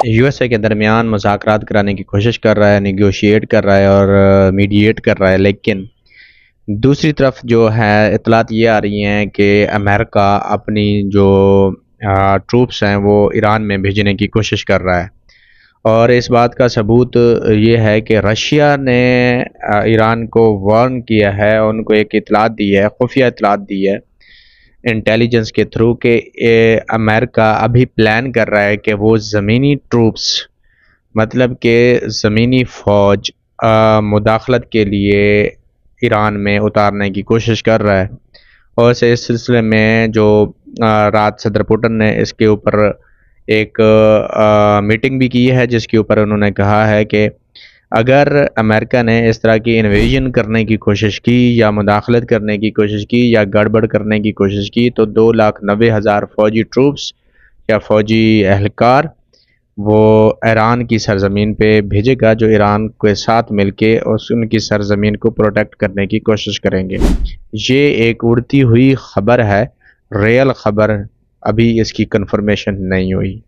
U S A کے درمیان مذاکرات کرانے کی کوشش کر رہا ہے، نیگوشیٹ کر رہا ہے اور میڈیٹ کر رہا ہے، لیکن دوسری طرف جو ہے اطلاعات یہ آ رہی ہیں کہ امریکہ اپنی جو ٹروپس ہیں وہ ایران میں بھیجنے کی کوشش کر رہا ہے، اور اس بات کا ثبوت یہ ہے کہ رشیا نے ایران کو وارن کیا ہے، ان کو ایک اطلاعات دی ہے، خفیہ اطلاعات دی ہے انٹیلیجنس کے تھرو کہ امریکہ ابھی پلان کر رہا ہے کہ وہ زمینی ٹروپس، مطلب کہ زمینی فوج مداخلت کے لیے ایران میں اتارنے کی کوشش کر رہا ہے، اور اس سلسلے میں جو رات صدر پوٹن نے اس کے اوپر ایک میٹنگ بھی کی ہے، جس کے اوپر انہوں نے کہا ہے کہ اگر امریکہ نے اس طرح کی انویژن کرنے کی کوشش کی یا مداخلت کرنے کی کوشش کی یا گڑبڑ کرنے کی کوشش کی تو 2,90,000 فوجی ٹروپس یا فوجی اہلکار وہ ایران کی سرزمین پہ بھیجے گا، جو ایران کے ساتھ مل کے ان کی سرزمین کو پروٹیکٹ کرنے کی کوشش کریں گے۔ یہ ایک اڑتی ہوئی خبر ہے، ریئل خبر ابھی اس کی کنفرمیشن نہیں ہوئی۔